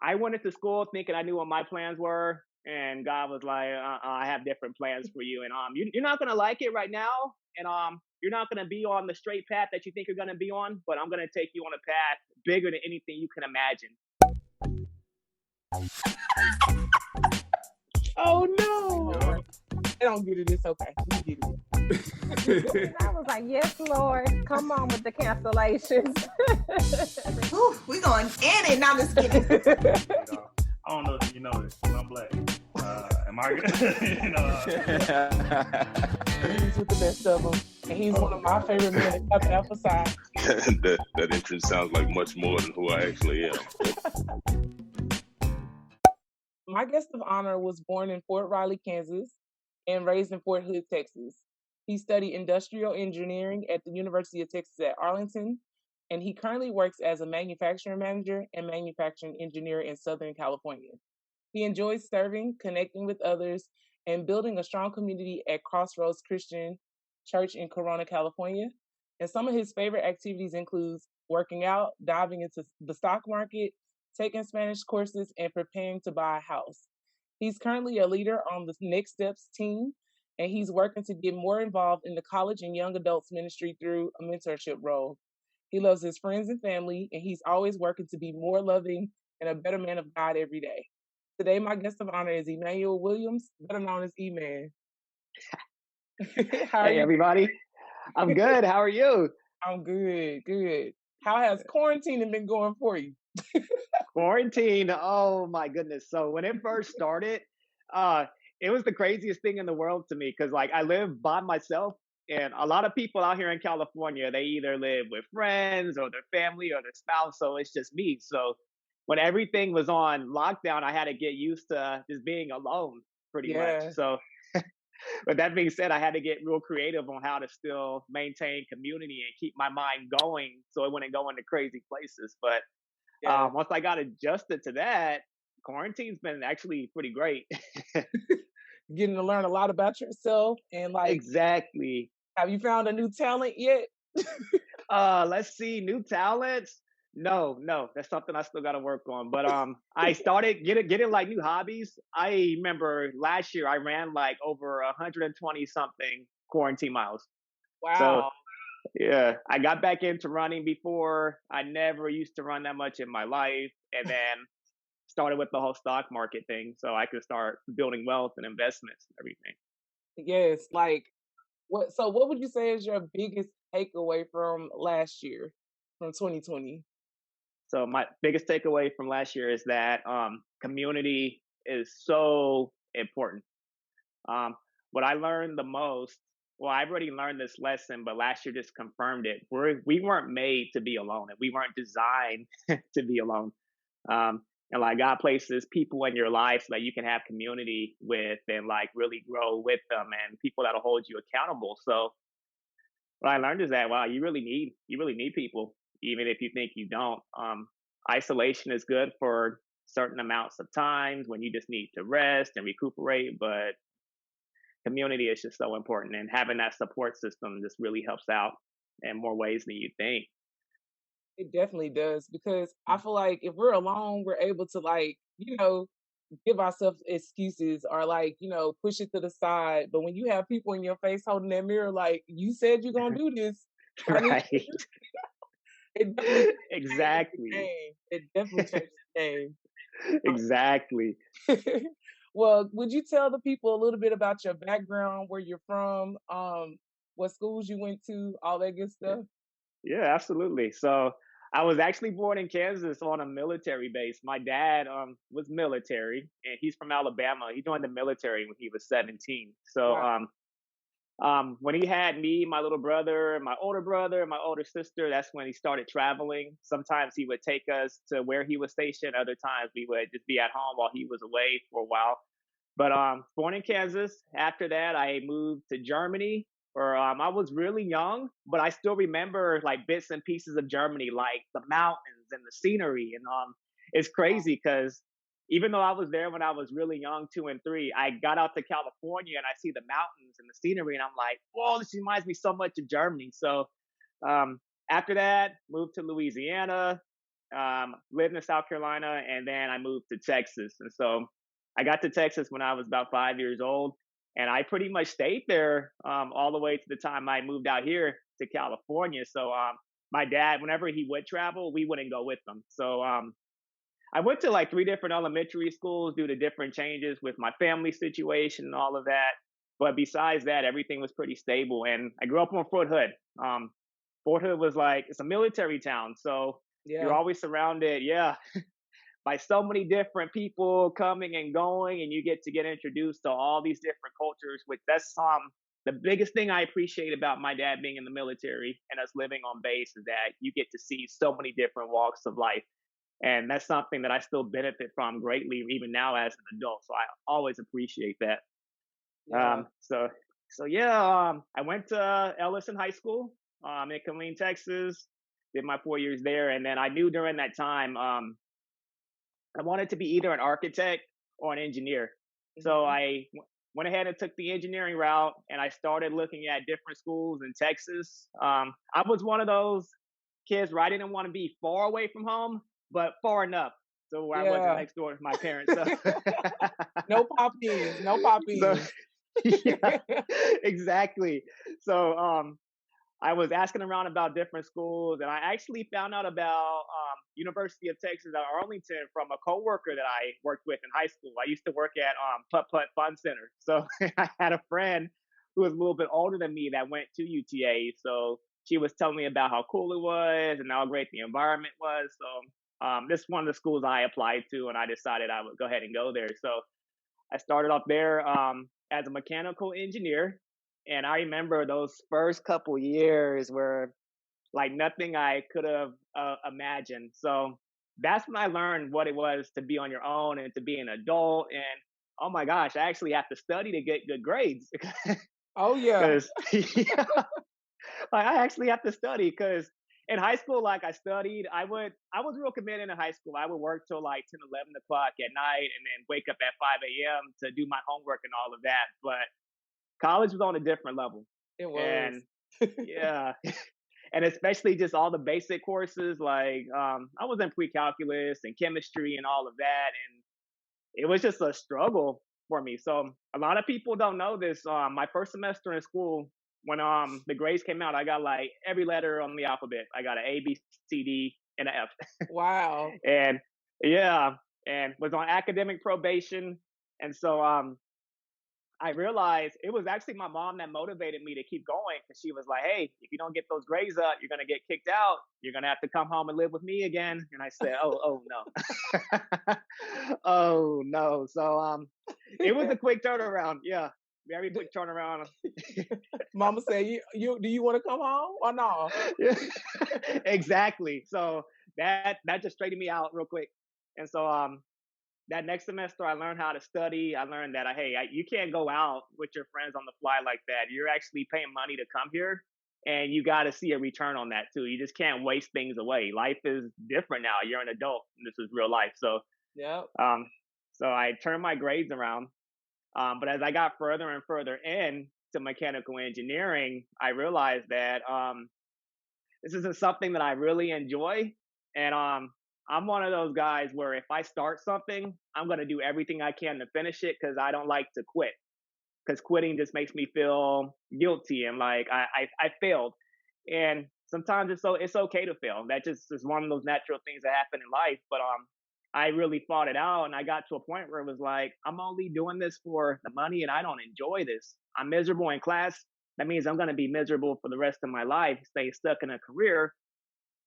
I went into school thinking I knew what my plans were, and God was like, "I have different plans for you, and you're not gonna like it right now, and you're not gonna be on the straight path that you think you're gonna be on, but I'm gonna take you on a path bigger than anything you can imagine." Oh no! Yeah. I don't get it. It's okay. We get it. I was like, yes, Lord, come on with the cancellations. Whew, we going in it. Now I'm just kidding. You know, I don't know if you know this, but I'm black. Am I good? You know, He's with the best of them, and he's one of my favorite men to come outside. that entrance sounds like much more than who I actually am. My guest of honor was born in Fort Riley, Kansas, and raised in Fort Hood, Texas. He studied industrial engineering at the University of Texas at Arlington, and he currently works as a manufacturing manager and manufacturing engineer in Southern California. He enjoys serving, connecting with others, and building a strong community at Crossroads Christian Church in Corona, California. And some of his favorite activities include working out, diving into the stock market, taking Spanish courses, and preparing to buy a house. He's currently a leader on the Next Steps team, and he's working to get more involved in the college and young adults ministry through a mentorship role. He loves his friends and family, and he's always working to be more loving and a better man of God every day. Today, my guest of honor is Emanuel Williams, better known as E-Man. How are Hey, you? everybody. I'm good. How are you? I'm good, good. How has quarantining been going for you? Quarantine. Oh my goodness. So when it first started, it was the craziest thing in the world to me because like I live by myself, and a lot of people out here in California, they either live with friends or their family or their spouse. So it's just me. So when everything was on lockdown, I had to get used to just being alone pretty much. Yeah. So but that being said, I had to get real creative on how to still maintain community and keep my mind going so it wouldn't go into crazy places. But Yeah. once I got adjusted to that, quarantine's been actually pretty great. Getting to learn a lot about yourself and like, Exactly. have you found a new talent yet? Let's see, new talents. No, that's something I still got to work on. But I started getting like new hobbies. I remember last year I ran like over 120 something quarantine miles. So Wow. yeah, I got back into running before. I never used to run that much in my life, and then started with the whole stock market thing, so I could start building wealth and investments and everything. Yes. Like, what would you say is your biggest takeaway from last year, from 2020? So my biggest takeaway from last year is that community is so important. Um, what I learned the most, well, I've already learned this lesson, but last year just confirmed it. We weren't made to be alone, and we weren't designed to be alone. Um, and like God places people in your life so that you can have community with and like really grow with them and people that'll hold you accountable. So what I learned is that wow, you really need people, even if you think you don't. Isolation is good for certain amounts of times when you just need to rest and recuperate, but community is just so important, and having that support system just really helps out in more ways than you think. It definitely does because I feel like if we're alone, we're able to like, give ourselves excuses or like, push it to the side. But when you have people in your face holding that mirror, like you said you're gonna do this, I need Right. it definitely changes the Exactly. game. It definitely changes the game. Exactly. Well, would you tell the people a little bit about your background, where you're from, what schools you went to, all that good stuff? Yeah, absolutely. So I was actually born in Kansas on a military base. My dad was military, and he's from Alabama. He joined the military when he was 17. So Wow. when he had me, my little brother, my older brother, and my older sister, that's when he started traveling. Sometimes he would take us to where he was stationed. Other times we would just be at home while he was away for a while. But born in Kansas. After that, I moved to Germany. Or I was really young, but I still remember like bits and pieces of Germany, like the mountains and the scenery. And it's crazy because even though I was there when I was really young, 2 and 3, I got out to California and I see the mountains and the scenery, and I'm like, whoa, this reminds me so much of Germany. So after that, moved to Louisiana, lived in South Carolina, and then I moved to Texas. And so I got to Texas when I was about 5 years old, and I pretty much stayed there all the way to the time I moved out here to California. So my dad, whenever he would travel, we wouldn't go with him. So I went to like three different elementary schools due to different changes with my family situation and all of that. But besides that, everything was pretty stable. And I grew up on Fort Hood. Fort Hood was like, it's a military town. So you're Yeah. always surrounded, yeah, by so many different people coming and going. And you get introduced to all these different cultures, which that's the biggest thing I appreciate about my dad being in the military and us living on base is that you get to see so many different walks of life. And that's something that I still benefit from greatly, even now as an adult. So I always appreciate that. Yeah. So yeah, I went to Ellison High School in Killeen, Texas. Did my 4 years there, and then I knew during that time I wanted to be either an architect or an engineer. So Mhm. went ahead and took the engineering route, and I started looking at different schools in Texas. I was one of those kids where I didn't want to be far away from home, but far enough so where I wasn't Yeah. next door to my parents. So, No pop ins. No pop so ins. yeah, exactly. So I was asking around about different schools, and I actually found out about University of Texas at Arlington from a coworker that I worked with in high school. I used to work at Putt Putt Fun Center, so I had a friend who was a little bit older than me that went to UTA. So she was telling me about how cool it was and how great the environment was. So this is one of the schools I applied to, and I decided I would go ahead and go there. So I started off there as a mechanical engineer, and I remember those first couple years were like nothing I could have imagined. So that's when I learned what it was to be on your own and to be an adult. And oh my gosh, I actually have to study to get good grades Oh yeah. because like I actually have to study because in high school, like I studied, I was real committed in high school. I would work till like 10, 11 o'clock at night and then wake up at 5 a.m. to do my homework and all of that. But college was on a different level. It was. And yeah, and especially just all the basic courses, like I was in pre-calculus and chemistry and all of that. And it was just a struggle for me. So a lot of people don't know this. My first semester in school, when the grades came out, I got like every letter on the alphabet. I got an A, B, C, D, and an F. Wow. And yeah, and was on academic probation. And so I realized it was actually my mom that motivated me to keep going because she was like, "Hey, if you don't get those grades up, you're gonna get kicked out. You're gonna have to come home and live with me again." And I said, "Oh no, oh no." So it was a quick turnaround. Yeah, very quick turnaround. Mama said, "You do you want to come home or no?" Yeah, exactly. So that just straightened me out real quick. And so that next semester, I learned how to study. I learned that you can't go out with your friends on the fly like that. You're actually paying money to come here, and you got to see a return on that too. You just can't waste things away. Life is different now. You're an adult, and this is real life. So, Yep. so I turned my grades around. But as I got further and further in to mechanical engineering, I realized that this isn't something that I really enjoy, and I'm one of those guys where if I start something, I'm gonna do everything I can to finish it because I don't like to quit. Because quitting just makes me feel guilty and like I failed. And sometimes it's okay to fail. That just is one of those natural things that happen in life. But I really fought it out, and I got to a point where it was like I'm only doing this for the money, and I don't enjoy this. I'm miserable in class. That means I'm gonna be miserable for the rest of my life. Stay stuck in a career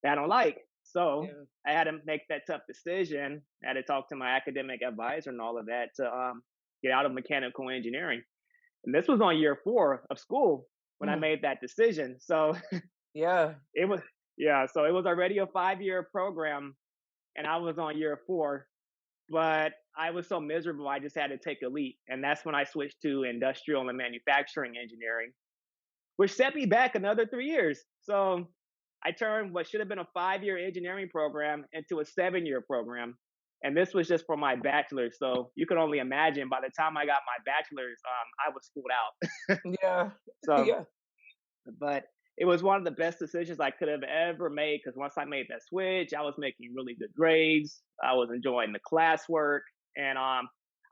that I don't like. So Yeah. I had to make that tough decision. I had to talk to my academic advisor and all of that to get out of mechanical engineering. And this was on year 4 of school when I Mm. made that decision. So Yeah. it was, yeah, so it was already a 5-year program and I was on year 4, but I was so miserable, I just had to take a leap. And that's when I switched to industrial and manufacturing engineering, which set me back another 3 years. So I turned what should have been a 5-year engineering program into a 7-year program. And this was just for my bachelor's. So you can only imagine by the time I got my bachelor's, I was schooled out. Yeah. So, Yeah. but it was one of the best decisions I could have ever made because once I made that switch, I was making really good grades. I was enjoying the classwork, and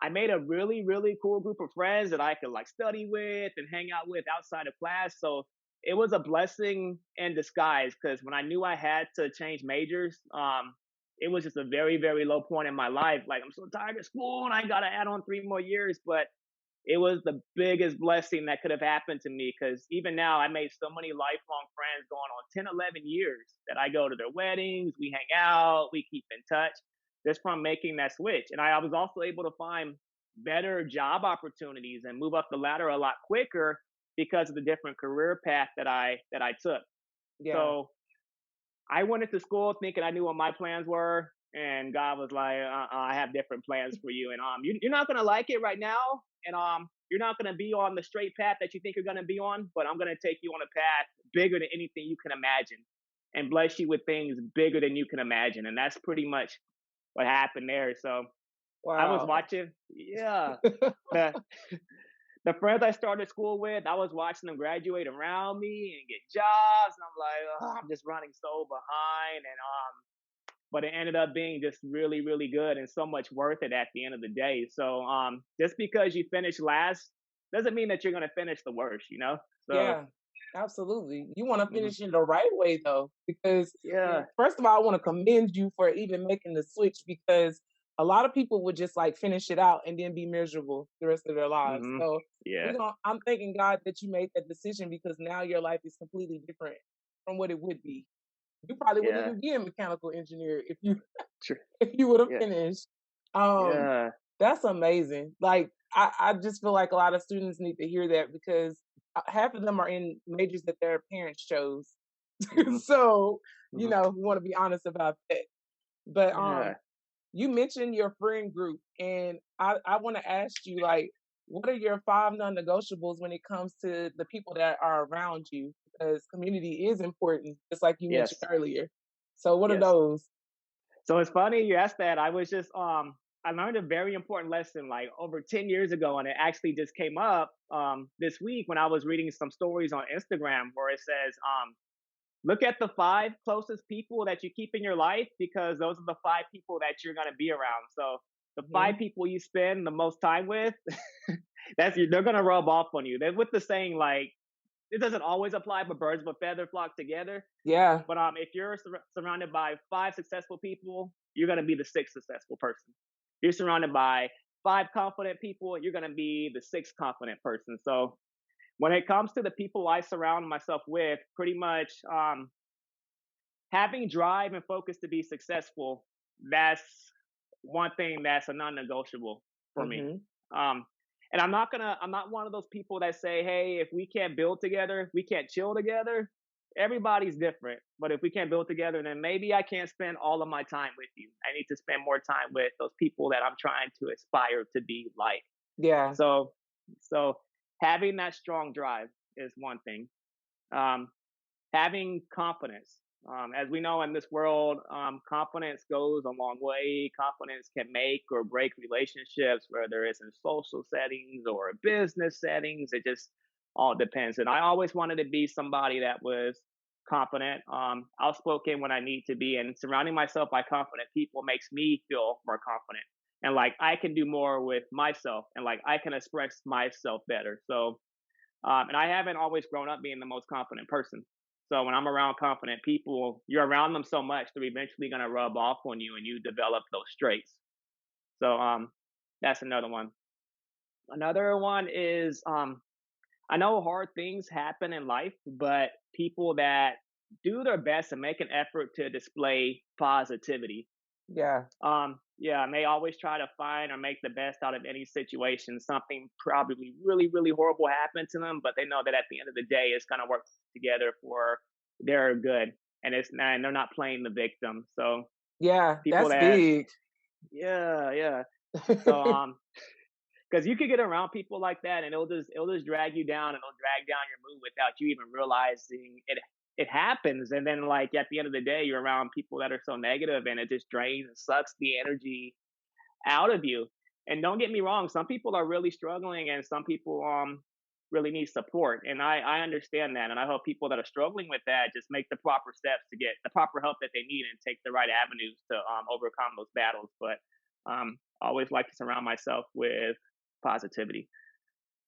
I made a really really cool group of friends that I could like study with and hang out with outside of class. So it was a blessing in disguise because when I knew I had to change majors, it was just a very very low point in my life. Like I'm so tired of school and I got to add on 3 more years, but it was the biggest blessing that could have happened to me because even now I made so many lifelong friends going on 10, 11 years that I go to their weddings, we hang out, we keep in touch just from making that switch. And I was also able to find better job opportunities and move up the ladder a lot quicker because of the different career path that I took. Yeah. So I went into school thinking I knew what my plans were, and God was like, "I have different plans for you, and you're not gonna like it right now, and you're not gonna be on the straight path that you think you're gonna be on, but I'm gonna take you on a path bigger than anything you can imagine, and bless you with things bigger than you can imagine." And that's pretty much what happened there. So I was Wow. watching, yeah, the the friends I started school with, I was watching them graduate around me and get jobs, and I'm like, oh, I'm just running so behind, and but it ended up being just really, really good and so much worth it at the end of the day. So just because you finish last doesn't mean that you're gonna finish the worst, you know? So Yeah, absolutely. You want to mhm, finish in the right way though, because yeah, first of all, I want to commend you for even making the switch because a lot of people would just like finish it out and then be miserable the rest of their lives. hmm, So yeah, I'm thanking God that you made that decision because now your life is completely different from what it would be. You probably wouldn't yeah, even be a mechanical engineer if you sure, if you would have yeah, finished. Um, yeah, that's amazing. Like I just feel like a lot of students need to hear that because half of them are in majors that their parents chose. hmm, So, hmm, we want to be honest about that. But yeah. you mentioned your friend group and I want to ask you like what are your five non-negotiables when it comes to the people that are around you? Because community is important, just like you mentioned Yes, earlier. So what are yes. those? So it's funny you asked that. I was just I learned a very important lesson like over 10 years ago, and it actually just came up this week when I was reading some stories on Instagram where it says look at the five closest people that you keep in your life because those are the five people that you're gonna be around. So the five Hmm. people you spend the most time with, they're gonna rub off on you. They're with the saying like it doesn't always apply, but birds of a feather flock together. Yeah. But if you're surrounded by five successful people, you're gonna be the sixth successful person. You're surrounded by five confident people, you're gonna be the sixth confident person. So when it comes to the people I surround myself with, pretty much having drive and focus to be successful, that's one thing that's a non-negotiable for me. Hmm. Um, and I'm not one of those people that say, hey, if we can't build together, we can't chill together. Everybody's different, but if we can't build together, then maybe I can't spend all of my time with you. I need to spend more time with those people that I'm trying to aspire to be like. Yeah. So, so having that strong drive is one thing. Um, having confidence. As we know in this world, confidence goes a long way. Confidence can make or break relationships, whether it's in social settings or business settings. It just all depends. And I always wanted to be somebody that was confident, outspoken when I need to be, and surrounding myself by confident people makes me feel more confident. And like I can do more with myself, and like I can express myself better. So and I haven't always grown up being the most confident person. So when I'm around confident people, you're around them so much, they're eventually going to rub off on you and you develop those traits. So that's another one. Another one is I know hard things happen in life, but people that do their best and make an effort to display positivity. Yeah. Yeah, and they always try to find or make the best out of any situation. Something probably really, really horrible happened to them, but they know that at the end of the day, it's going to work together for their good, and it's not, and they're not playing the victim. So Yeah. people That's that, big. yeah, yeah. So because you could get around people like that, and it'll just drag you down, and it'll drag down your mood without you even realizing it. It happens, and then like at the end of the day, you're around people that are so negative, and it just drains and sucks the energy out of you. And don't get me wrong, some people are really struggling, and some people really need support. And I understand that. And I hope people that are struggling with that just make the proper steps to get the proper help that they need and take the right avenues to overcome those battles. But I always like to surround myself with positivity.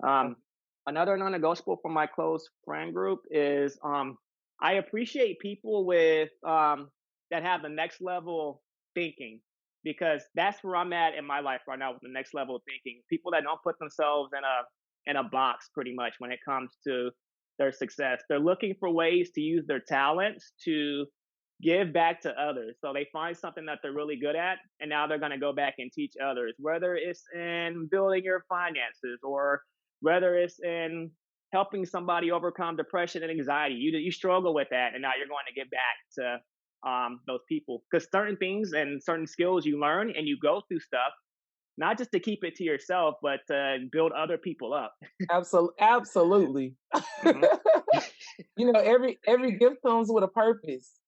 Another non-negotiable for my close friend group is I appreciate people with that have the next level thinking, because that's where I'm at in my life right now with the next level of thinking. People that don't put themselves in a box pretty much when it comes to their success. They're looking for ways to use their talents to give back to others. So they find something that they're really good at, and now they're going to go back and teach others, whether it's in building your finances or whether it's in helping somebody overcome depression and anxiety. You struggle with that, and now you're going to give back to those people, because certain things and certain skills you learn and you go through stuff not just to keep it to yourself, but to build other people up. Absolutely. Mhm. You know, every gift comes with a purpose.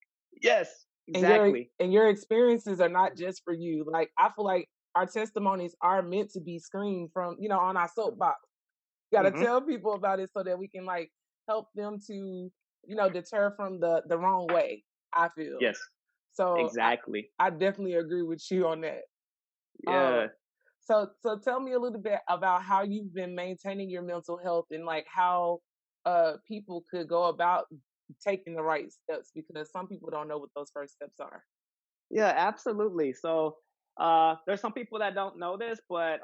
Yes, exactly. And your experiences are not just for you. Like, I feel like our testimonies are meant to be screened from, you know, on our soapbox. You got to Mhm. tell people about it so that we can like help them to, you know, deter from the wrong way, I feel. Yes, So exactly. I definitely agree with you on that. Yeah. So tell me a little bit about how you've been maintaining your mental health, and like how people could go about taking the right steps, because some people don't know what those first steps are. Yeah, absolutely. So there's some people that don't know this, but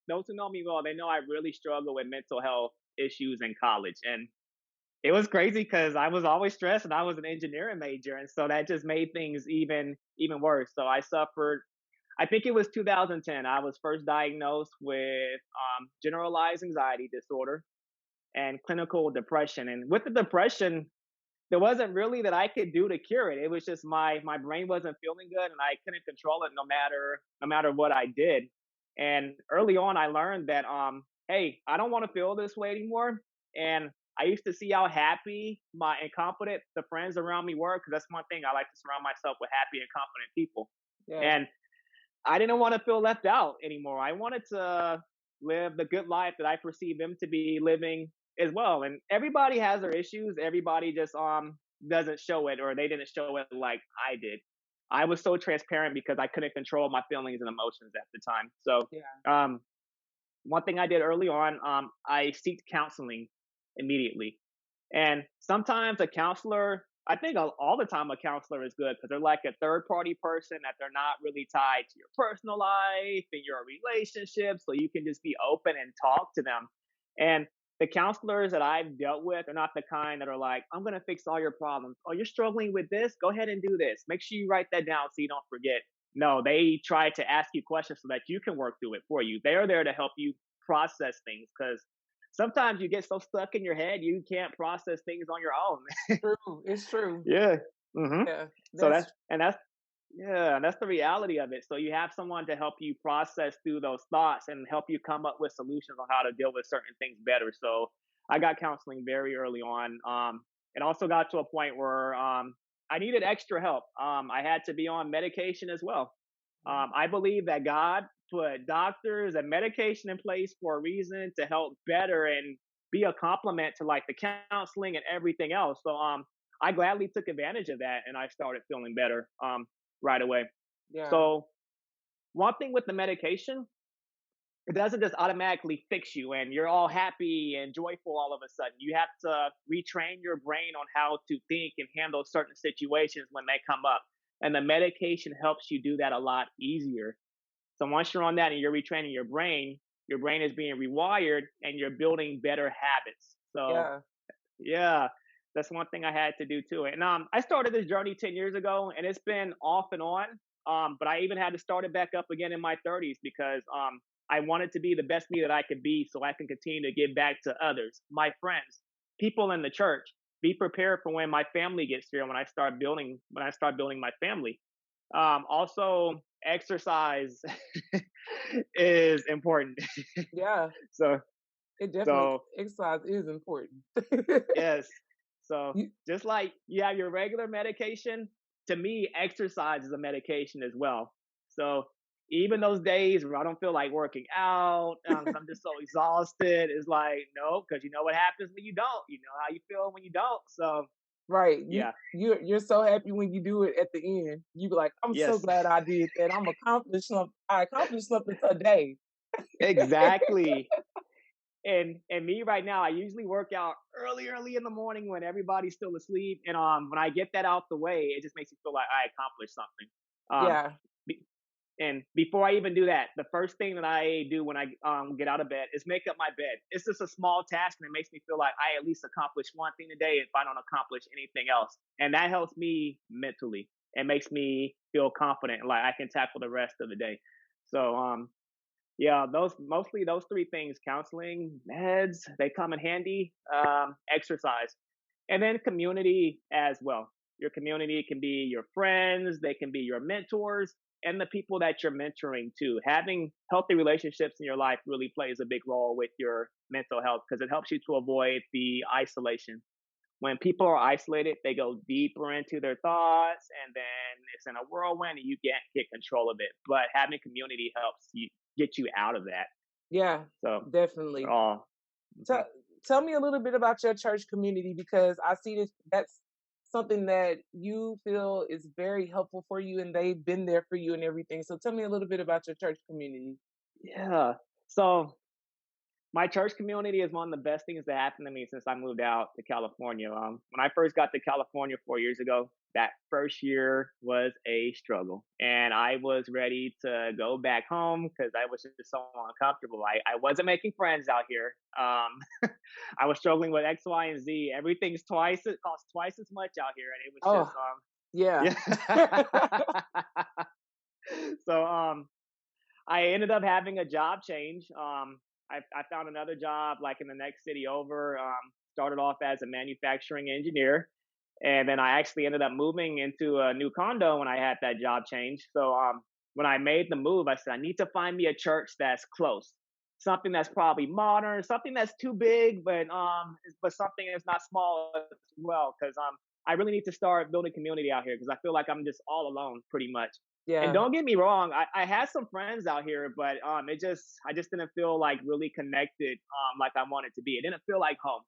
those who know me well, they know I really struggle with mental health issues in college. And it was crazy because I was always stressed and I was an engineering major. And so that just made things even worse. So I suffered, I think it was 2010, I was first diagnosed with generalized anxiety disorder and clinical depression. And with the depression, there wasn't really that I could do to cure it. It was just my brain wasn't feeling good and I couldn't control it no matter what I did. And early on I learned that hey, I don't want to feel this way anymore. And I used to see how happy my and confident the friends around me were, because that's one thing, I like to surround myself with happy and confident people. Yeah. And I didn't want to feel left out anymore. I wanted to live the good life that I perceive them to be living as well. And everybody has their issues. Everybody just doesn't show it, or they didn't show it like I did. I was so transparent because I couldn't control my feelings and emotions at the time. So Yeah. one thing I did early on, I seeked counseling immediately. And sometimes a counselor, I think all the time a counselor is good because they're like a third party person that they're not really tied to your personal life and your relationship. So you can just be open and talk to them. And the counselors that I've dealt with are not the kind that are like, I'm going to fix all your problems. Oh, you're struggling with this? Go ahead and do this. Make sure you write that down so you don't forget. No, they try to ask you questions so that you can work through it for you. They are there to help you process things, because sometimes you get so stuck in your head you can't process things on your own. True. It's true. Yeah. Hmm. Yeah. So that's yeah, and that's the reality of it. So you have someone to help you process through those thoughts and help you come up with solutions on how to deal with certain things better. So I got counseling very early on. It also got to a point where I needed extra help. I had to be on medication as well. I believe that God put doctors and medication in place for a reason to help better and be a complement to like the counseling and everything else. So I gladly took advantage of that and I started feeling better right away. Yeah. So one thing with the medication, it doesn't just automatically fix you and you're all happy and joyful all of a sudden. You have to retrain your brain on how to think and handle certain situations when they come up. And the medication helps you do that a lot easier. So once you're on that and you're retraining your brain is being rewired and you're building better habits. So Yeah. yeah, that's one thing I had to do too. And I started this journey 10 years ago and it's been off and on. But I even had to start it back up again in my 30s because I wanted to be the best me that I could be so I can continue to give back to others, my friends, people in the church. Be prepared for when my family gets here, when I start building my family. Also, exercise is important. Yeah. so It definitely, so exercise is important. yes. So You- just like you have your regular medication, to me, exercise is a medication as well. So even those days where I don't feel like working out, 'cause I'm just so exhausted, it's like, no, because you know what happens when you don't. You know how you feel when you don't. So Right. yeah, You're so happy when you do it at the end. You be like, I'm so yes, glad I did that. I accomplished something today. exactly. And me right now, I usually work out early in the morning when everybody's still asleep. And when I get that out the way, it just makes me feel like I accomplished something. Um, Yeah. be- and before I even do that, the first thing that I do when I get out of bed is make up my bed. It's just a small task, and it makes me feel like I at least accomplished one thing today if I don't accomplish anything else. And that helps me mentally. It makes me feel confident, like I can tackle the rest of the day. So yeah, those three things: counseling, meds, they come in handy. Exercise, and then community as well. Your community can be your friends, they can be your mentors, and the people that you're mentoring too. Having healthy relationships in your life really plays a big role with your mental health because it helps you to avoid the isolation. When people are isolated, they go deeper into their thoughts, and then it's in a whirlwind, and you can't get control of it. But having community helps you get you out of that. Yeah, So, definitely. oh, mhm. Tell tell me a little bit about your church community because I see that's something that you feel is very helpful for you and they've been there for you and everything. So tell me a little bit about your church community. Yeah. So my church community is one of the best things that happened to me since I moved out to California. When I first got to California 4 years ago, that first year was a struggle, and I was ready to go back home because I was just so uncomfortable. I wasn't making friends out here. I was struggling with X, Y, and Z. Everything's twice. It costs twice as much out here, and it was just Oh, yeah. yeah. So I ended up having a job change. I found another job like in the next city over. Started off as a manufacturing engineer, and then I actually ended up moving into a new condo when I had that job change. So when I made the move, I said I need to find me a church that's close, something that's probably modern, something that's too big, but something that's not small as well, because I really need to start building community out here because I feel like I'm just all alone pretty much. And Yeah. don't get me wrong, I had some friends out here, but I just didn't feel like really connected like I wanted to be. It didn't feel like home.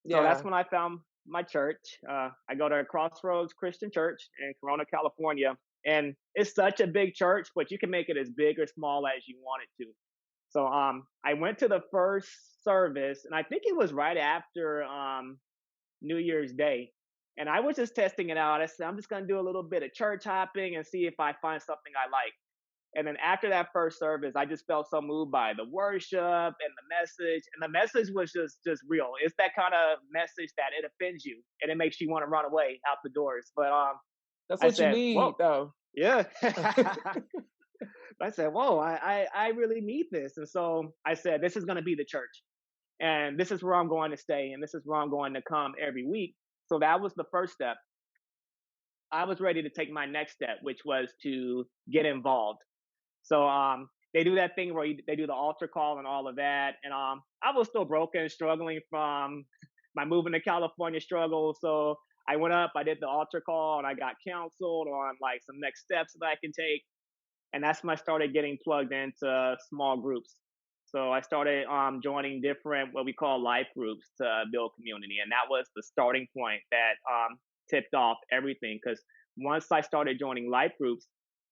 So that's Yeah. when I found my church. I go to Crossroads Christian Church in Corona, California, and it's such a big church, but you can make it as big or small as you want it to. So I went to the first service, and I think it was right after New Year's Day. And I was just testing it out. I said, I'm just going to do a little bit of church hopping and see if I find something I like. And then after that first service, I just felt so moved by the worship and the message. And the message was just real. It's that kind of message that it offends you and it makes you want to run away out the doors. But That's I what you said, need whoa, though. yeah. I said, whoa, I really need this. And so I said, this is going to be the church. And this is where I'm going to stay. And this is where I'm going to come every week. So that was the first step. I was ready to take my next step, which was to get involved. So they do that thing where they do the altar call and all of that. And I was still broken, struggling from my moving to California struggle. So I went up, I did the altar call, and I got counseled on like some next steps that I can take. And that's when I started getting plugged into small groups. So I started joining different what we call life groups to build community, and that was the starting point that tipped off everything. Because once I started joining life groups,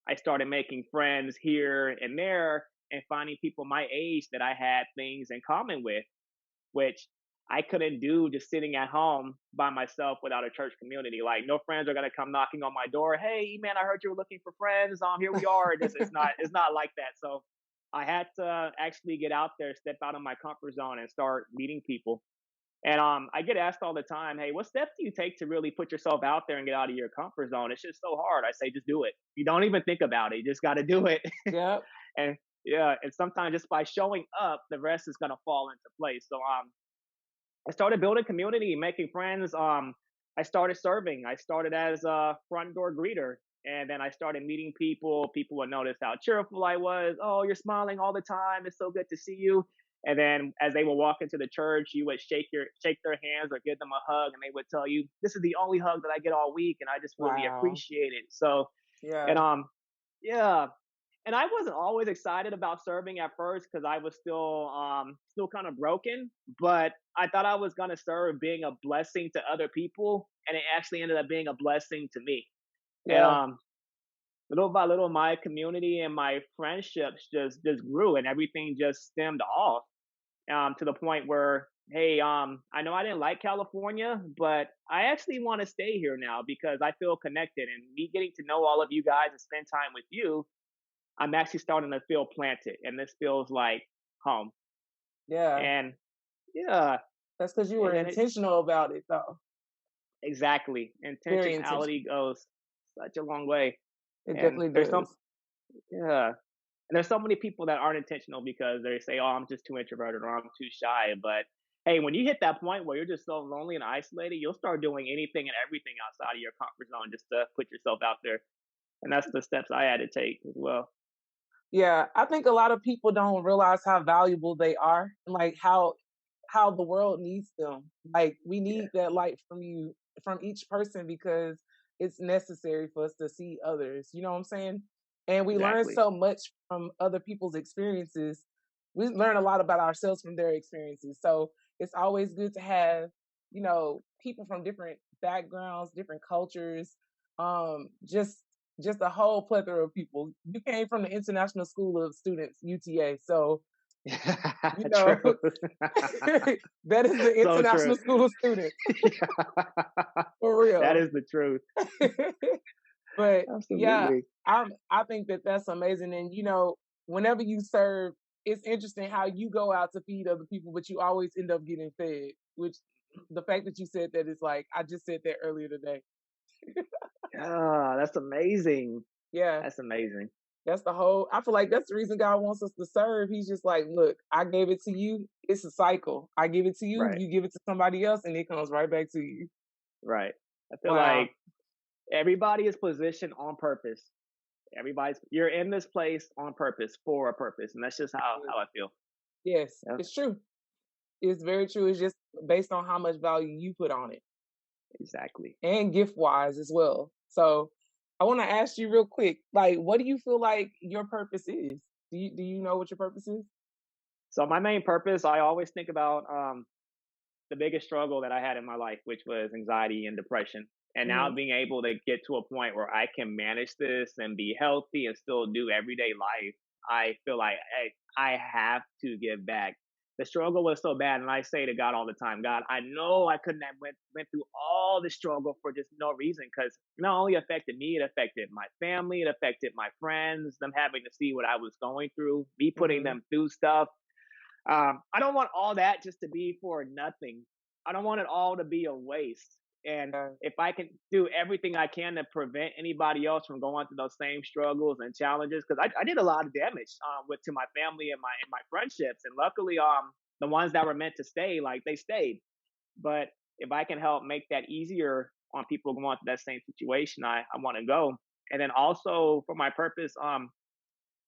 I started making friends here and there, and finding people my age that I had things in common with, which I couldn't do just sitting at home by myself without a church community. Like no friends are gonna come knocking on my door. Hey man, I heard you were looking for friends. Here we are. It's not like that. So I had to actually get out there, step out of my comfort zone, and start meeting people. And I get asked all the time, hey, what steps do you take to really put yourself out there and get out of your comfort zone? It's just so hard. I say, just do it. You don't even think about it. You just got to do it. Yep. And yeah, and sometimes just by showing up, the rest is gonna fall into place. So I started building community, making friends. I started serving. I started as a front door greeter, and then I started meeting people. People would notice how cheerful I was. Oh, you're smiling all the time. It's so good to see you. And then as they would walk into the church, you would shake their hands or give them a hug, and they would tell you, "This is the only hug that I get all week, and I just really Wow. appreciate it." So, and Yeah. yeah, and I wasn't always excited about serving at first because I was still kind of broken. But I thought I was gonna serve being a blessing to other people, and it actually ended up being a blessing to me. And Yeah. little by little, my community and my friendships just grew, and everything just stemmed off to the point where, hey, I know I didn't like California, but I actually want to stay here now because I feel connected, and me getting to know all of you guys and spend time with you, I'm actually starting to feel planted, and this feels like home. Yeah. And yeah, That's because you were and then it intentional about it, though. exactly, Very intentional. intentionality goes such a long way. It And definitely there's some does. yeah, and there's so many people that aren't intentional because they say, "Oh, I'm just too introverted or I'm too shy." But hey, when you hit that point where you're just so lonely and isolated, you'll start doing anything and everything outside of your comfort zone just to put yourself out there. And that's the steps I had to take as well. Yeah, I think a lot of people don't realize how valuable they are, and like how the world needs them. Like we Yeah, need that light from you, from each person, because it's necessary for us to see others. You know what I'm saying? And we learn exactly. so much from other people's experiences. We learn a lot about ourselves from their experiences. So it's always good to have, people from different backgrounds, different cultures, just a whole plethora of people. You came from the International School of Students, UTA. So, you know, True. that is the So true. International School of Students for That real. is the truth. But yeah, Absolutely. I think that that's amazing. And whenever you serve, it's interesting how you go out to feed other people, but you always end up getting fed. Which the fact that you said that is like I just said that earlier today. Ah, that's amazing. Yeah. That's amazing. That's the whole. I feel like that's the reason God wants us to serve. He's just like, look, I gave it to you. It's a cycle. I give it to you. Right. You give it to somebody else, and it comes right back to you. Right. I feel Wow. like everybody is positioned on purpose. You're in this place on purpose for a purpose, and that's just how I feel. Yes, Yeah, it's true. It's very true. It's just based on how much value you put on it, exactly. and gift wise as well. So, I want to ask you real quick, like, what do you feel like your purpose is? Do you know what your purpose is? So my main purpose, I always think about the biggest struggle that I had in my life, which was anxiety and depression. And now Hmm. being able to get to a point where I can manage this and be healthy and still do everyday life, I feel like I have to give back. The struggle was so bad, and I say to God all the time, God, I know I couldn't have went through all the struggle for just no reason, because it not only affected me, it affected my family, it affected my friends, them having to see what I was going through, me putting Hmm. them through stuff. I don't want all that just to be for nothing. I don't want it all to be a waste. And Yeah. if I can do everything I can to prevent anybody else from going through those same struggles and challenges, because I did a lot of damage with to my family and my friendships, and luckily, the ones that were meant to stay, like they stayed. But if I can help make that easier on people going through that same situation, I want to go. And then also for my purpose,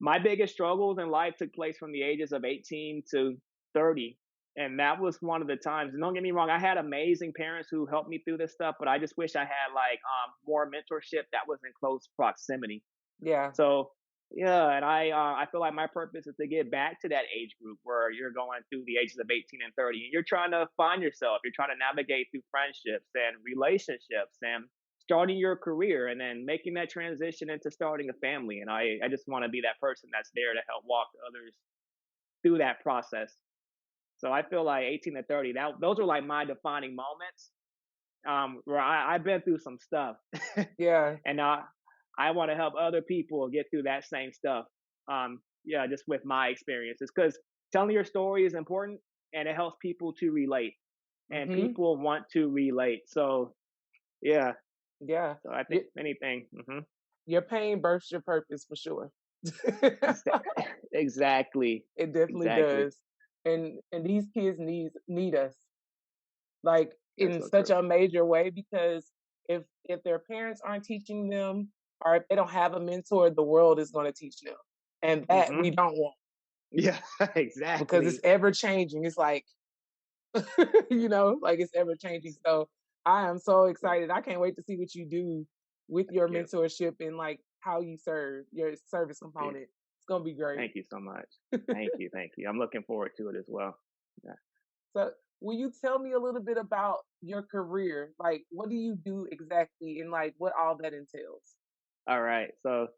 my biggest struggles in life took place from the ages of 18 to 30. And that was one of the times. And don't get me wrong, I had amazing parents who helped me through this stuff, but I just wish I had like more mentorship that was in close proximity. Yeah. So yeah, and I feel like my purpose is to get back to that age group where you're going through the ages of 18 and 30, and you're trying to find yourself. You're trying to navigate through friendships and relationships and starting your career, and then making that transition into starting a family. And I just want to be that person that's there to help walk others through that process. So I feel like 18 to 30, those are like my defining moments, where I've been through some stuff. Yeah. And I want to help other people get through that same stuff. Yeah, just with my experiences, because telling your story is important, and it helps people to relate, and Hmm. people want to relate. So yeah, Yeah. so I think Y- anything. Your pain births your purpose for sure. Exactly, It definitely exactly. does. And these kids need us, like, That's in so such true. a major way, because if their parents aren't teaching them, or if they don't have a mentor, the world is going to teach them. And that we Hmm. don't want, Yeah, because it's exactly. ever changing. It's like, like it's ever changing. So I am so Yeah, excited. I can't wait to see what you do with thank your you. mentorship and like how you serve your service Yeah. component. gonna be great. Thank you so much. Thank you. Thank you. I'm looking forward to it as well. Yeah. So, will you tell me a little bit about your career? Like, what do you do exactly, and like what all that entails? All right. So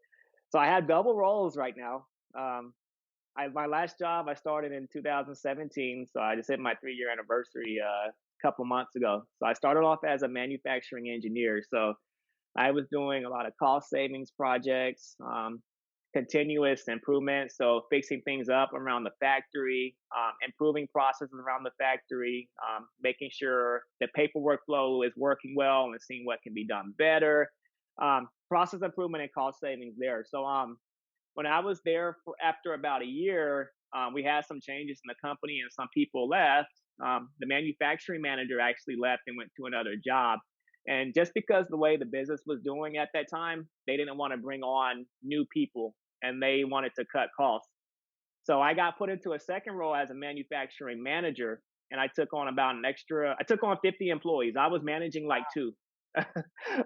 I had double roles right now. Um, my last job I started in 2017, so I just hit my 3 year anniversary a couple months ago. So I started off as a manufacturing engineer. So I was doing a lot of cost savings projects, continuous improvement. So fixing things up around the factory, improving processes around the factory, making sure the paperwork flow is working well and seeing what can be done better. Process improvement and cost savings there. So when I was there for after about a year, we had some changes in the company and some people left. The manufacturing manager actually left and went to another job. And just because the way the business was doing at that time, they didn't want to bring on new people and they wanted to cut costs. So I got put into a second role as a manufacturing manager and I took on I took on 50 employees. I was managing like two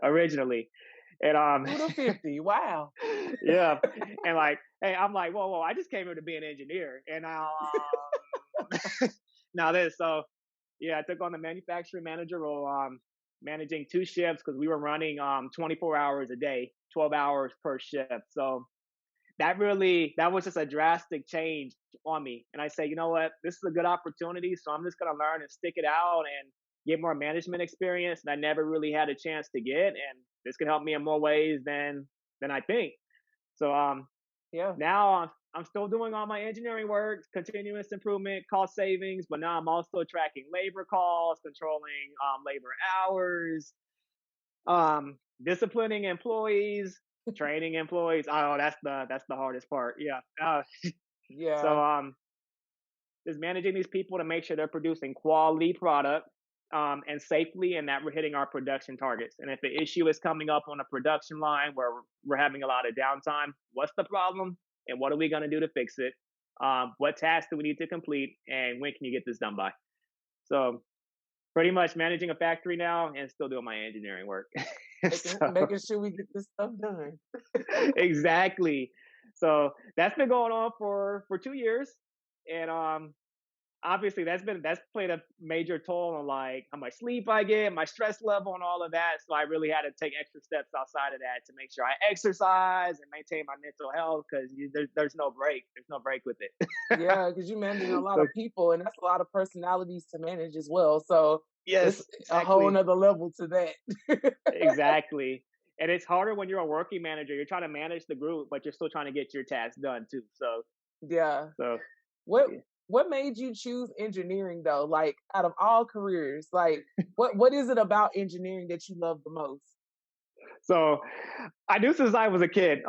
originally. And 2 to 50. Wow. yeah. And like, hey, I'm like, whoa, I just came here to be an engineer. And now, now this. So yeah, I took on the manufacturing manager role, managing two shifts because we were running 24 hours a day, 12 hours per shift. So that was just a drastic change on me. And I say, you know what, this is a good opportunity. So I'm just going to learn and stick it out and get more management experience. And I never really had a chance to get, and this can help me in more ways than I think. So Yeah. now I'm still doing all my engineering work, continuous improvement, cost savings, but now I'm also tracking labor costs, controlling labor hours, disciplining employees, training employees. Oh, that's the hardest part. Yeah. Yeah. So just managing these people to make sure they're producing quality product and safely, and that we're hitting our production targets. And if the issue is coming up on a production line where we're having a lot of downtime, what's the problem and what are we going to do to fix it? What tasks do we need to complete, and when can you get this done by? So pretty much managing a factory now and still doing my engineering work. Making sure we get this stuff done. Exactly. So that's been going on for 2 years, and obviously that's played a major toll on like how much sleep I get, my stress level, and all of that. So I really had to take extra steps outside of that to make sure I exercise and maintain my mental health because there's no break. There's no break with it. Yeah, because you're managing a lot of people, and that's a lot of personalities to manage as well. So Yes, it's a whole nother level to that. exactly. And it's harder when you're a working manager. You're trying to manage the group, but you're still trying to get your tasks done too. So Yeah. so What made you choose engineering though? Like out of all careers, like what is it about engineering that you love the most? So I knew since I was a kid,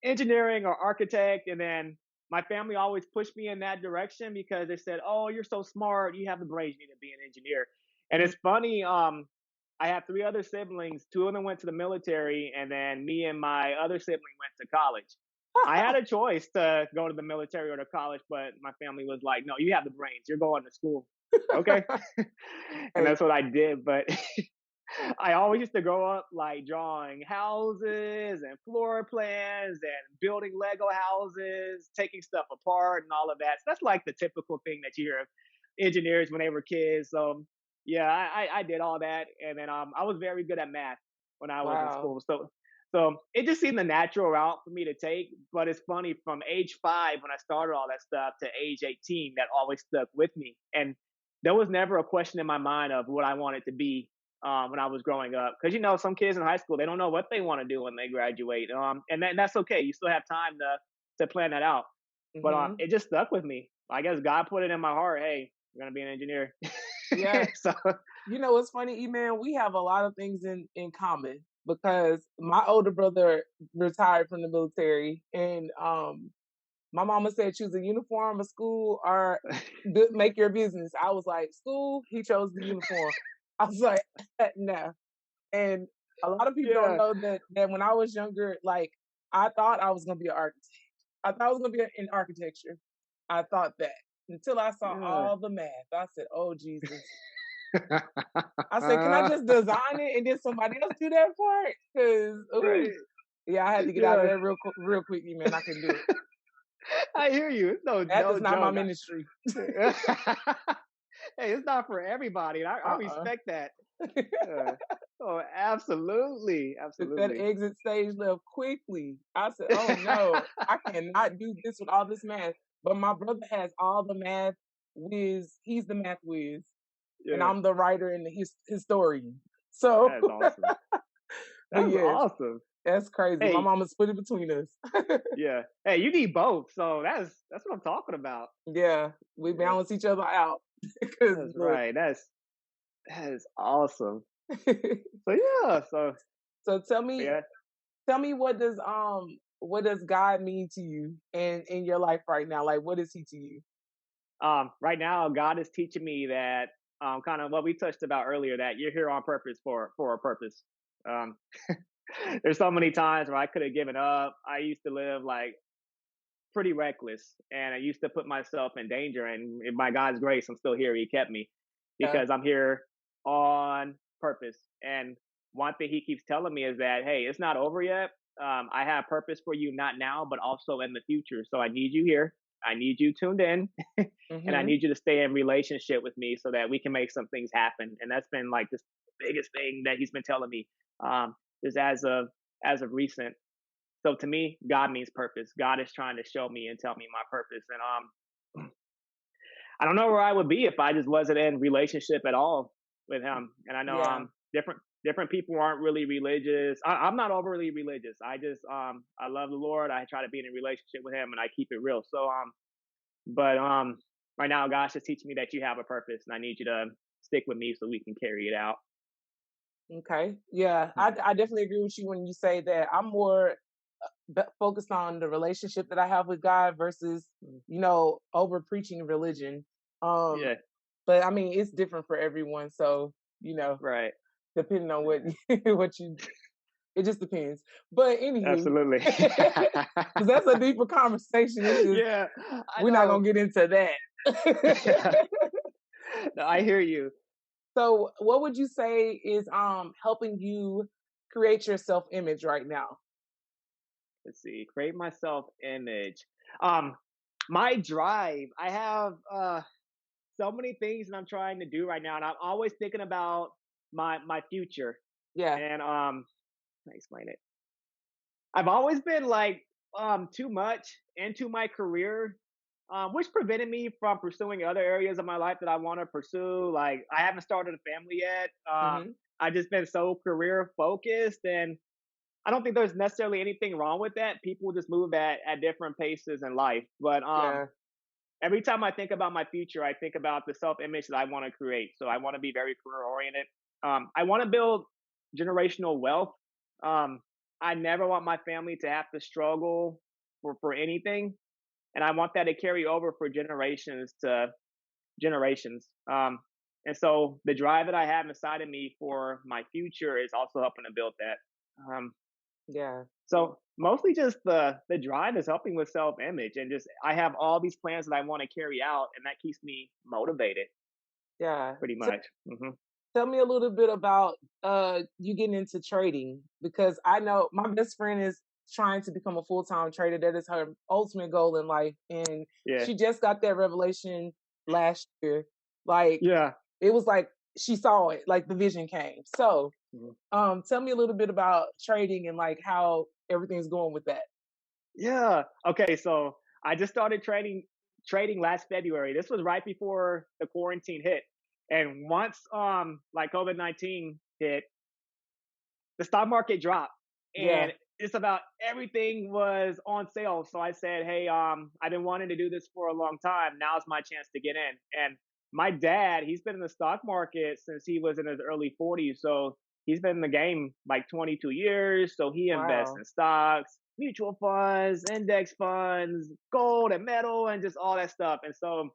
engineering or architect, and then my family always pushed me in that direction because they said, "Oh, you're so smart, you have the brains you need to be an engineer." And it's funny, I have three other siblings. Two of them went to the military, and then me and my other sibling went to college. I had a choice to go to the military or to college, but my family was like, "No, you have the brains. You're going to school." Okay. And that's what I did. But I always used to grow up like drawing houses and floor plans and building Lego houses, taking stuff apart and all of that. So that's like the typical thing that you hear of engineers when they were kids. So yeah, I did all that. And then I was very good at math when I was in Wow. school. So it just seemed the natural route for me to take. But it's funny, from age 5 when I started all that stuff to age 18, that always stuck with me. And there was never a question in my mind of what I wanted to be when I was growing up. Because, you know, some kids in high school, they don't know what they want to do when they graduate. And that's okay. You still have time to plan that out. But Mhm. it just stuck with me. I guess God put it in my heart, hey, you're going to be an engineer. Yeah. So You know what's funny, E-Man? We have a lot of things in common because my older brother retired from the military, and my mama said choose a uniform, a school, or make your business. I was like, school. He chose the uniform. I was like, no. And a lot of people don't yeah. know that when I was younger, like I thought I was gonna be an architect. I thought I was gonna be in architecture. I thought that until I saw Yeah. all the math. I said, "Oh Jesus." I said, "Can I just design it and then somebody else do that part?" Because Right. yeah, I had to get out of Yeah. there real quickly, man. I couldn't do it. I hear you. It's That no is not my joke. ministry. Hey, it's not for everybody, and I Uh-uh. respect that. Uh, oh, absolutely, Took that absolutely. exit stage left quickly. I said, "Oh no, I cannot do this with all this math." But my brother has all the math whiz. He's the math whiz, and Yeah, I'm the writer and the historian. So, that's awesome. but That's yes, awesome. that's crazy. My Hey, mama split it between us. yeah. Hey, you need both, so that's what I'm talking about. Yeah, we Yeah, balance each other out. Because that's look, right. That is awesome. So yeah, so so yeah. tell me what does God mean to you in your life right now? Like what is he to you? Right now, God is teaching me that kind of what we touched about earlier, that you're here on purpose for a purpose. Um, there's so many times where I could have given up. I used to live like pretty reckless, and I used to put myself in danger. And by God's grace, I'm still here. He kept me Yeah. because I'm here on purpose. And one thing He keeps telling me is that, hey, it's not over yet. I have purpose for you, not now, but also in the future. So I need you here. I need you tuned in, and I Mhm. need you to stay in relationship with me so that we can make some things happen. And that's been like this biggest thing that He's been telling me, is as of recent. So to me, God means purpose. God is trying to show me and tell me my purpose. And I don't know where I would be if I just wasn't in relationship at all with Him. And I know Yeah. different people aren't really religious. I'm not overly religious. I just I love the Lord. I try to be in a relationship with Him, and I keep it real. So but right now God's just teaching me that you have a purpose, and I need you to stick with me so we can carry it out. Okay. Yeah. I definitely agree with you when you say that I'm more focused on the relationship that I have with God versus, Mm. over preaching religion. Um, Yeah, but I mean, it's different for everyone. So, you know, right. depending on what Yeah, what you, it just depends. But anywho, absolutely. because that's a deeper conversation. It's just Yeah, I we're not know. gonna get into that. No, I hear you. So, what would you say is helping you create your self image right now? Let's see. Create my self image. Um, my drive. I have so many things that I'm trying to do right now, and I'm always thinking about my future. Yeah. And how do I explain it? I've always been like too much into my career, which prevented me from pursuing other areas of my life that I want to pursue. Like I haven't started a family yet. Hmm. I've just been so career focused, and I don't think there's necessarily anything wrong with that. People just move at different paces in life. But Yeah. every time I think about my future, I think about the self image that I want to create. So I want to be very career oriented. I want to build generational wealth. Um, I never want my family to have to struggle for anything. And I want that to carry over for generations to generations. And so the drive that I have inside of me for my future is also helping to build that. Um, Yeah. so mostly just the drive is helping with self image, and just I have all these plans that I want to carry out, and that keeps me motivated Yeah. pretty much. Hmm. Tell me a little bit about you getting into trading because I know my best friend is trying to become a full-time trader. That is her ultimate goal in life, and Yeah, she just got that revelation last year. Like yeah, it was like she saw it, like the vision came. So, mhm. tell me a little bit about trading and like how everything's going with that. Yeah. Okay, so I just started trading last February. This was right before the quarantine hit, and once like COVID-19 hit, the stock market dropped, Yeah. and just about everything was on sale. So I said, "Hey, I've been wanting to do this for a long time. Now's my chance to get in." And my dad, he's been in the stock market since he was in his early 40s, so he's been in the game like 22 years. So he invests Wow. in stocks, mutual funds, index funds, gold and metal, and just all that stuff. And so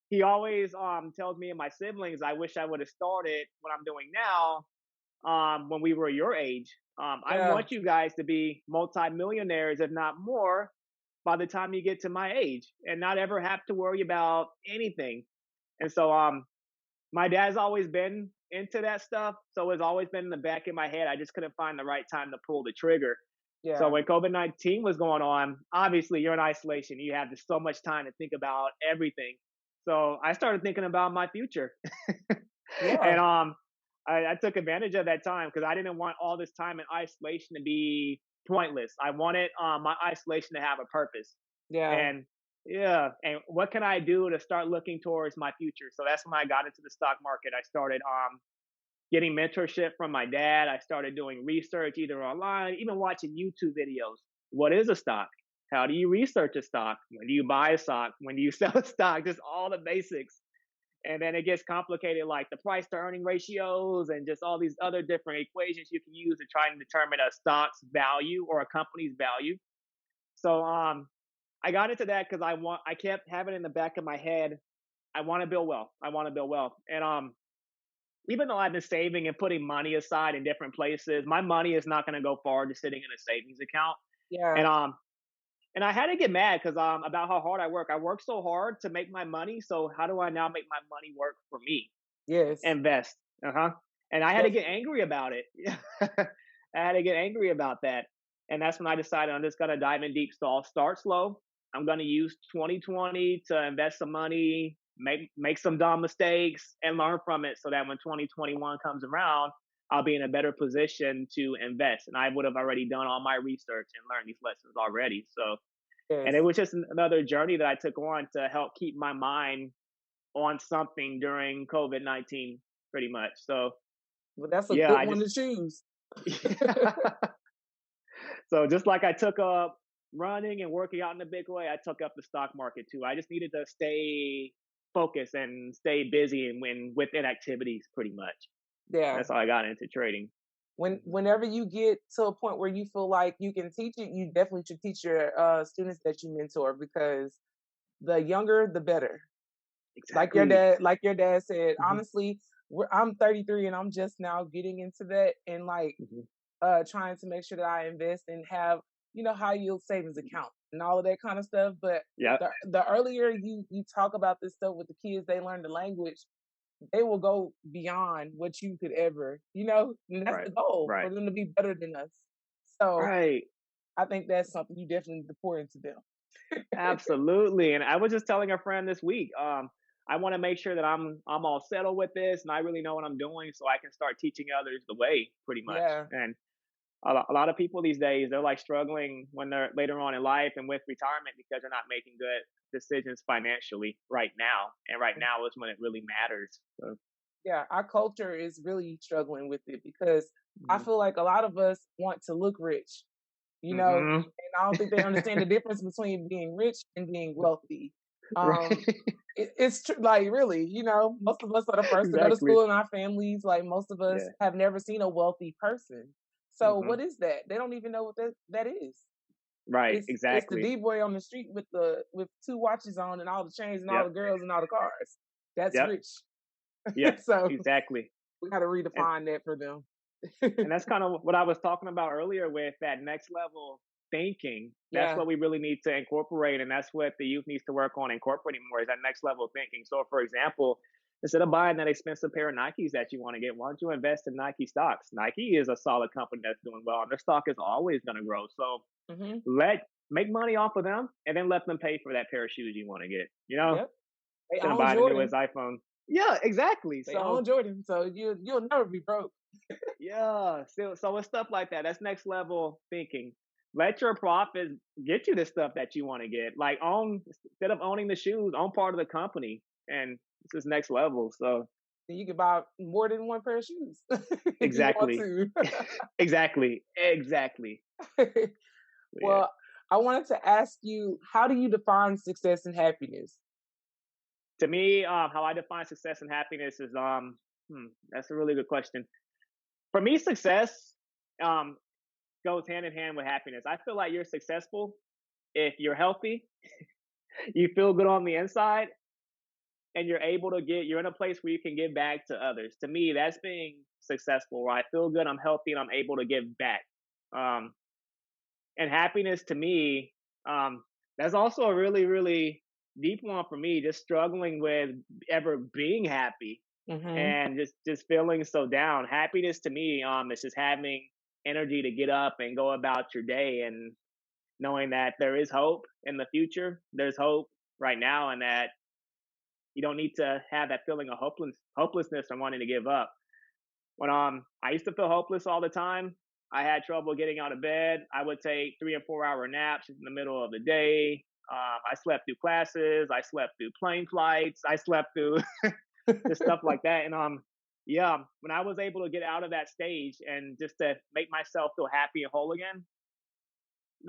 he always tells me and my siblings, "I wish I would have started what I'm doing now when we were your age. I Yeah. want you guys to be multimillionaires, if not more, by the time you get to my age, and not ever have to worry about anything." And so, my dad's always been into that stuff, so it's always been in the back of my head. I just couldn't find the right time to pull the trigger. So Yeah. when COVID-19 was going on, obviously you're in isolation. You have just so much time to think about everything. So I started thinking about my future. Yeah. And I took advantage of that time because I didn't want all this time in isolation to be pointless. I wanted my isolation to have a purpose. Yeah. And yeah, and what can I do to start looking towards my future? So that's when I got into the stock market. I started getting mentorship from my dad. I started doing research either online, even watching YouTube videos. What is a stock? How do you research a stock? When do you buy a stock? When do you sell a stock? Just all the basics. And then it gets complicated, like the price to earning ratios and just all these other different equations you can use to try and determine a stock's value or a company's value. So I got into that because I kept having in the back of my head, I want to build wealth. I want to build wealth. And even though I've been saving and putting money aside in different places, my money is not going to go far just sitting in a savings account. Yeah. And I had to get mad because about how hard I work. I work so hard to make my money. So how do I now make my money work for me? Yes. Invest. And I had to get Definitely. angry about it. I had to get angry about that. And that's when I decided I'm just gonna dive in deep. So I'll start slow. I'm gonna use 2020 to invest some money, make some dumb mistakes, and learn from it. So that when 2021 comes around, I'll be in a better position to invest. And I would have already done all my research and learned these lessons already. So, and it Yes. was just another journey that I took on to help keep my mind on something during COVID-19, pretty much. So, Well, that's a yeah, good I one just, to choose. so just like I took up running and working out in a big way, I took up the stock market too. I just needed to stay focused and stay busy and within activities, pretty much. Yeah. That's how I got into trading. Whenever you get to a point where you feel like you can teach it, you definitely should teach your students that you mentor, because the younger the better. Exactly. Like your dad said, Hmm. honestly, I'm 33 and I'm just now getting into that, and like Hmm. trying to make sure that I invest and have, high yield savings account and all of that kind of stuff. But Yep. the earlier you talk about this stuff with the kids, they learn the language, they will go beyond what you could ever, and that's Right. the goal, Right. for them to be better than us. So Right. I think that's something you definitely need to pour into them. Absolutely. And I was just telling a friend this week, I want to make sure that I'm all settled with this and I really know what I'm doing so I can start teaching others the way, pretty much. Yeah. And a lot of people these days, they're like struggling when they're later on in life and with retirement because they're not making good decisions financially right now. And right now is when it really matters. So, Yeah, our culture is really struggling with it, because I mhm. feel like a lot of us want to look rich, Mhm. and I don't think they understand the difference between being rich and being wealthy. Um, Right. it's true, like really, most of us are the first to go to Exactly. school in our families. Like most of us Yeah. have never seen a wealthy person. So Mhm. what is that? They don't even know what that is. Right. It's the Exactly. D boy on the street with two watches on and all the chains and all Yep. the girls and all the cars. That's Yep. rich. Yeah. So Exactly. we got to And redefine that for them. and that's kind of what I was talking about earlier with that next level thinking. That's Yeah. what we really need to incorporate, and that's what the youth needs to work on incorporating more is that next level thinking. So, for example, instead of buying that expensive pair of Nikes that you want to get, why don't you invest in Nike stocks? Nike is a solid company that's doing well, and their stock is always going to grow. So, Hmm. make money off of them, and then let them pay for that pair of shoes you want to get. Yep. They Instead of own buying the newest Jordan. iPhone. Yeah, exactly. They So own Jordan. So you'll never be broke. yeah, so it's stuff like that. That's next level thinking. Let your profits get you the stuff that you want to get. Like own instead of owning the shoes, own part of the company, and this is next level. So Then you can buy more than one pair of shoes if you want exactly, to. exactly. Yeah. Well, I wanted to ask you, how do you define success and happiness? To me, how I define success and happiness is that's a really good question. For me, success um goes hand in hand with happiness. I feel like you're successful if you're healthy, you feel good on the inside, and you're in a place where you can give back to others. To me, that's being successful, where I feel good, I'm healthy, and I'm able to give back. Um, and happiness to me, that's also a really, really deep one for me, just struggling with ever being happy Hmm. and just feeling so down. Happiness to me, is just having energy to get up and go about your day, and knowing that there is hope in the future. There's hope right now, and that you don't need to have that feeling of hopelessness or wanting to give up. When I used to feel hopeless all the time. I had trouble getting out of bed. I would take 3 and 4 hour naps in the middle of the day. I slept through classes. I slept through plane flights. I slept through just stuff like that. And yeah, when I was able to get out of that stage and just to make myself feel happy and whole again,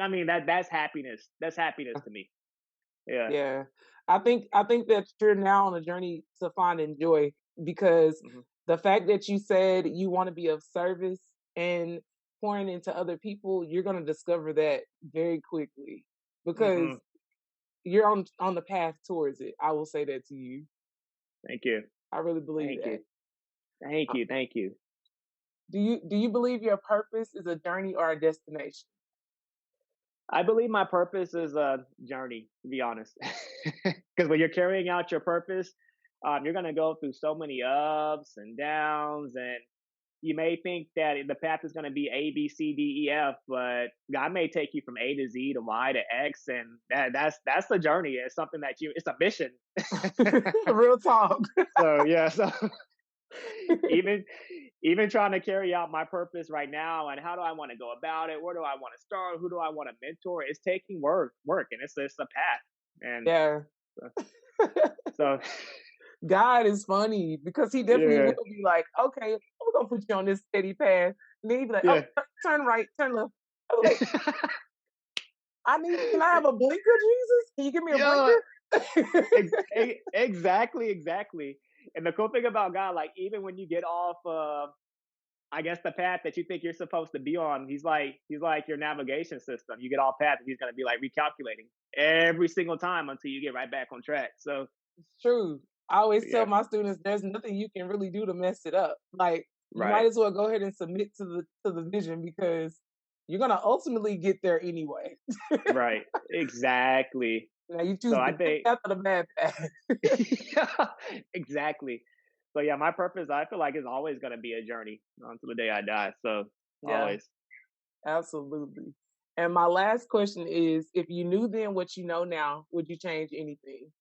I mean that's happiness. That's happiness to me. Yeah. Yeah. I think that you're now on a journey to finding joy because Mhm. the fact that you said you want to be of service and pouring into other people, you're going to discover that very quickly because Mhm. you're on the path towards it. I will say that to you. Thank you. I really believe Thank that. you. Thank Uh, you. Thank you. Do you believe your purpose is a journey or a destination? I believe my purpose is a journey, to be honest. Because when you're carrying out your purpose, you're going to go through so many ups and downs, and you may think that the path is going to be A, B, C, D, E, F, but God may take you from A to Z to Y to X, and that's the journey. It's something that it's a mission. Real talk. So yeah, so even even trying to carry out my purpose right now, and how do I want to go about it? Where do I want to start? Who do I want to mentor? It's taking work, and it's a path. And Yeah. so God is funny because he definitely yeah, will be like, okay, we're gonna put you on this steady path. And then he'd be like, oh, yeah. turn right, turn left. I was like, can I have a blinker, Jesus? Can you give me a Yeah, blinker? exactly. And the cool thing about God, like even when you get off I guess the path that you think you're supposed to be on, he's like your navigation system. You get off path and he's gonna be like recalculating every single time until you get right back on track. So It's true. I always tell yeah, my students there's nothing you can really do to mess it up. Like you might right, as well go ahead and submit to the vision because you're gonna ultimately get there anyway. right, exactly. Now you So choose I the good think path or the bad path. yeah, exactly. So yeah, my purpose I feel like is always gonna be a journey until the day I die. So Yeah, always. absolutely. And my last question is if you knew then what you know now, would you change anything?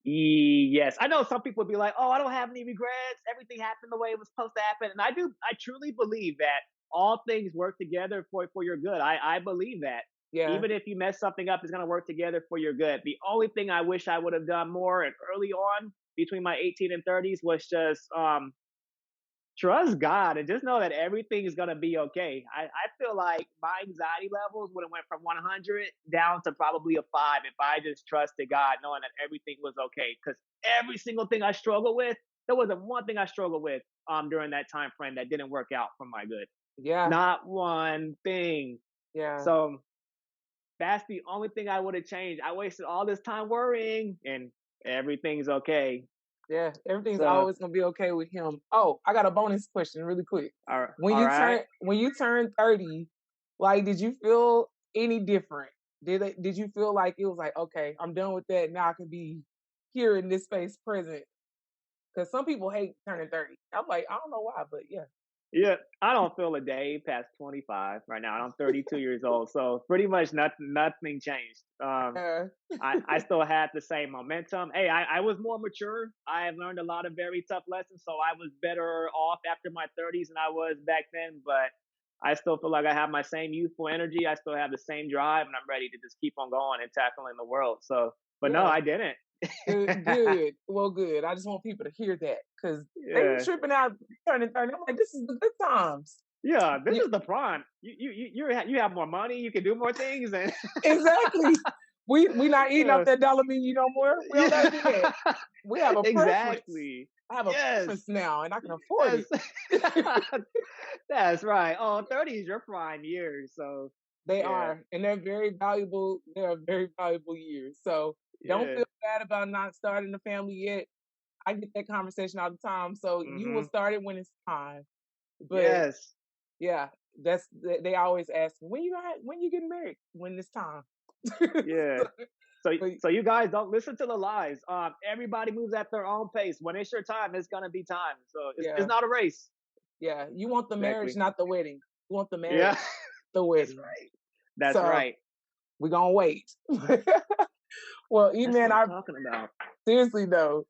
Yes, I know some people be like, "Oh, I don't have any regrets. Everything happened the way it was supposed to happen," and I do. I truly believe that all things work together for your good. I believe that Yeah. even if you mess something up, it's gonna work together for your good. The only thing I wish I would have done more and early on between my 18 and 30s was just trust God and just know that everything is gonna be okay. I feel like my anxiety levels would have went from 100 down to probably a 5 if I just trusted God, knowing that everything was okay. Because every single thing I struggled with, there wasn't one thing I struggled with during that time frame that didn't work out for my good. Yeah. Not one thing. Yeah. So that's the only thing I would have changed. I wasted all this time worrying, and everything's okay. Yeah. Everything's So always gonna be okay with him. Oh, I got a bonus question really quick. all right. When you turn 30, like did you feel any different? Did you feel like it was like, okay, I'm done with that. Now I can be here in this space present? Because some people hate turning 30. I'm like, I don't know why, but yeah. Yeah, I don't feel a day past 25 right now. I'm 32 years old, so pretty much nothing changed. Uh, I still had the same momentum. Hey, I was more mature. I have learned a lot of very tough lessons, so I was better off after my 30s than I was back then. But I still feel like I have my same youthful energy. I still have the same drive, and I'm ready to just keep on going and tackling the world. So, but no, yeah. I didn't. Good. Well, good. I just want people to hear that because they be Yeah, tripping out turning 30. I'm like, this is the good times. yeah. This Yeah, is the prime. You have more money. You can do more things, and exactly. We not eating off yeah. that dollar menu no more. We don't gotta do that. Yeah, We have a preference. exactly. I have a Yes, preference now and I can afford that's it. that's right. Oh, 30 is your prime years. So They yeah, are, and they're very valuable. They're very valuable years. So don't yeah. feel bad about not starting a family yet. I get that conversation all the time. So you will Hmm. start it when it's time. But Yes, yeah, they always ask me when you getting married when it's time. yeah. So But so you guys don't listen to the lies. Everybody moves at their own pace. When it's your time, it's gonna be time. So it's yeah, not a race. Yeah, you want the marriage, Exactly. not the wedding. You want the marriage, Yeah, the that's wedding. right. That's So right. we're gonna wait. Well, That's what E-Man, I'm talking about. seriously though,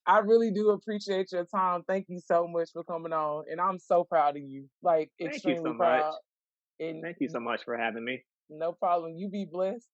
I really do appreciate your time. Thank you so much for coming on, and I'm so proud of you. Like Thank you extremely so much. proud. And Thank you so much for having me. no problem. You be blessed.